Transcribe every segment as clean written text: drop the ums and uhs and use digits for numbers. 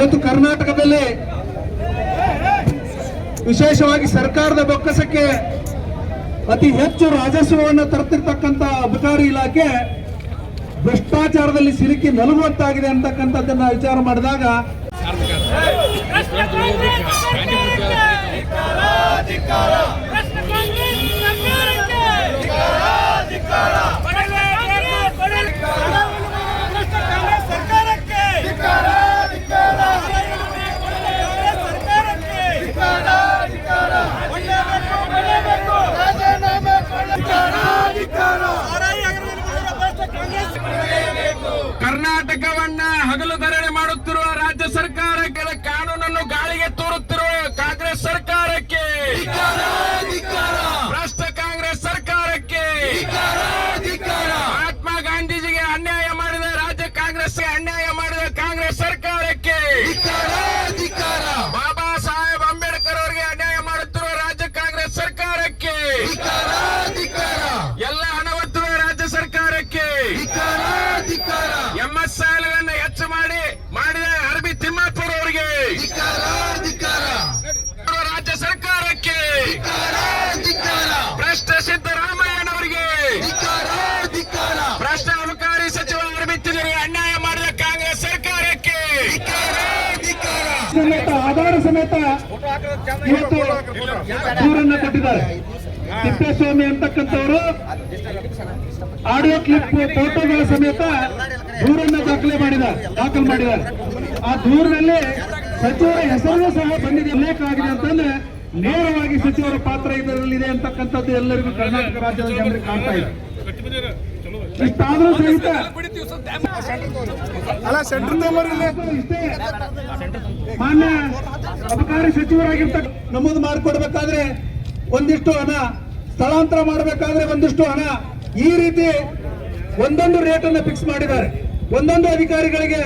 ಇವತ್ತು ಕರ್ನಾಟಕದಲ್ಲಿ ವಿಶೇಷವಾಗಿ ಸರ್ಕಾರದ ಬೊಕ್ಕಸಕ್ಕೆ ಅತಿ ಹೆಚ್ಚು ರಾಜಸ್ವವನ್ನು ತರುತ್ತಿರ್ತಕ್ಕಂಥ ಅಬಕಾರಿ ಇಲಾಖೆ ಭ್ರಷ್ಟಾಚಾರದಲ್ಲಿ ಸಿಲುಕಿ ನಲುಗುವಂತಾಗಿದೆ ಅಂತಕ್ಕಂಥದ್ದನ್ನ ವಿಚಾರ ಮಾಡಿದಾಗ ಕರ್ನಾಟಕವನ್ನ ಹಗಲು ಧರಣಿ ಮಾಡುತ್ತಿರುವ ರಾಜ್ಯ ಸರ್ಕಾರಕ್ಕೆ, ಕಾನೂನನ್ನು ಗಾಳಿಗೆ ತೂರುತ್ತಿರುವ ಕಾಂಗ್ರೆಸ್ ಸರ್ಕಾರಕ್ಕೆ, ಭ್ರಷ್ಟ ಕಾಂಗ್ರೆಸ್ ಸರ್ಕಾರಕ್ಕೆ, ಮಹಾತ್ಮ ಗಾಂಧೀಜಿಗೆ ಅನ್ಯಾಯ ಮಾಡಿದ ರಾಜ್ಯ ಕಾಂಗ್ರೆಸ್ಗೆ ಅನ್ಯಾಯ ಮಾಡಿದ ಕಾಂಗ್ರೆಸ್ ಸರ್ಕಾರಕ್ಕೆ, ಬಾಬಾ ಸಾಹೇಬ್ ಅಂಬೇಡ್ಕರ್ ಅವರಿಗೆ ಅನ್ಯಾಯ ಮಾಡುತ್ತಿರುವ ರಾಜ್ಯ ಕಾಂಗ್ರೆಸ್ ಸರ್ಕಾರಕ್ಕೆ, ಎಲ್ಲ ಹಣವತ್ತುವ ರಾಜ್ಯ ಸರ್ಕಾರಕ್ಕೆ, MSL ಹೆಚ್ಚು ಮಾಡಿದ ಅರಬಿ ತಿಮ್ಮಾಪುರ ಅವರಿಗೆ, ರಾಜ್ಯ ಸರ್ಕಾರಕ್ಕೆ, ಭ್ರಷ್ಟ ಸಿದ್ದರಾಮಯ್ಯನವರಿಗೆ, ಭ್ರಷ್ಟ ಅಬಕಾರಿ ಸಚಿವ ಅರಬಿ ತಿಮ್ಮಾಪುರ ಅನ್ಯಾಯ ಮಾಡಿದ ಕಾಂಗ್ರೆಸ್ ಸರ್ಕಾರಕ್ಕೆ, ಆಧಾರ ಸಮೇತ ಇವತ್ತು ದೂರನ್ನು ಕೊಟ್ಟಿದ್ದಾರೆ. ತಿಪ್ಪೇಸ್ವಾಮಿ ಅಂತಕ್ಕಂಥವರು ಆಡಿಯೋ ಕ್ಲಿಪ್ ಫೋಟೋಗಳ ಸಮೇತ ದೂರನ್ನ ದಾಖಲು ಮಾಡಿದ್ದಾರೆ. ಆ ದೂರಿನಲ್ಲಿ ಸಚಿವರ ಹೆಸರು ಸಹ ಬಂದಿದೆ, ಉಲ್ಲೇಖ ಆಗಿದೆ ಅಂತಂದ್ರೆ ನೇರವಾಗಿ ಸಚಿವರ ಪಾತ್ರ ಇದರಲ್ಲಿದೆ ಅಂತಕ್ಕಂಥದ್ದು ಎಲ್ಲರಿಗೂ ಕರ್ನಾಟಕ ರಾಜ್ಯದ ಜನರಿಗೆ ಕಾಣ್ತಾ ಇದೆ. ಇಷ್ಟಾದ್ರೂ ಸಹಿತ ಇಷ್ಟೇ ಮಾನ್ಯ ಅಬಕಾರಿ ಸಚಿವರಾಗಿರ್ತಕ್ಕ ನಮೂದು ಮಾಡಿಕೊಡ್ಬೇಕಾದ್ರೆ ಒಂದಿಷ್ಟು ಹಣ, ಸ್ಥಳಾಂತರ ಮಾಡಬೇಕಾದ್ರೆ ಒಂದಿಷ್ಟು ಹಣ, ಈ ರೀತಿ ಒಂದೊಂದು ರೇಟ್ ಅನ್ನು ಫಿಕ್ಸ್ ಮಾಡಿದ್ದಾರೆ. ಒಂದೊಂದು ಅಧಿಕಾರಿಗಳಿಗೆ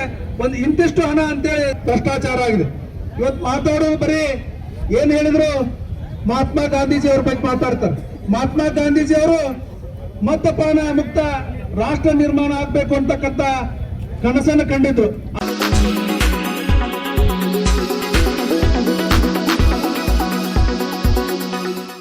ಇಂತಿಷ್ಟು ಹಣ ಅಂತೇಳಿ ಭ್ರಷ್ಟಾಚಾರ ಆಗಿದೆ. ಇವತ್ತು ಮಾತಾಡೋದು ಬರೀ ಏನ್ ಹೇಳಿದ್ರು, ಮಹಾತ್ಮ ಗಾಂಧೀಜಿ ಅವ್ರ ಬಗ್ಗೆ ಮಾತಾಡ್ತಾರೆ. ಮಹಾತ್ಮ ಗಾಂಧೀಜಿ ಅವರು ಮದ್ಯಪಾನ ಮುಕ್ತ ರಾಷ್ಟ್ರ ನಿರ್ಮಾಣ ಆಗ್ಬೇಕು ಅಂತಕ್ಕಂಥ ಕನಸನ್ನು ಕಂಡಿದ್ರು.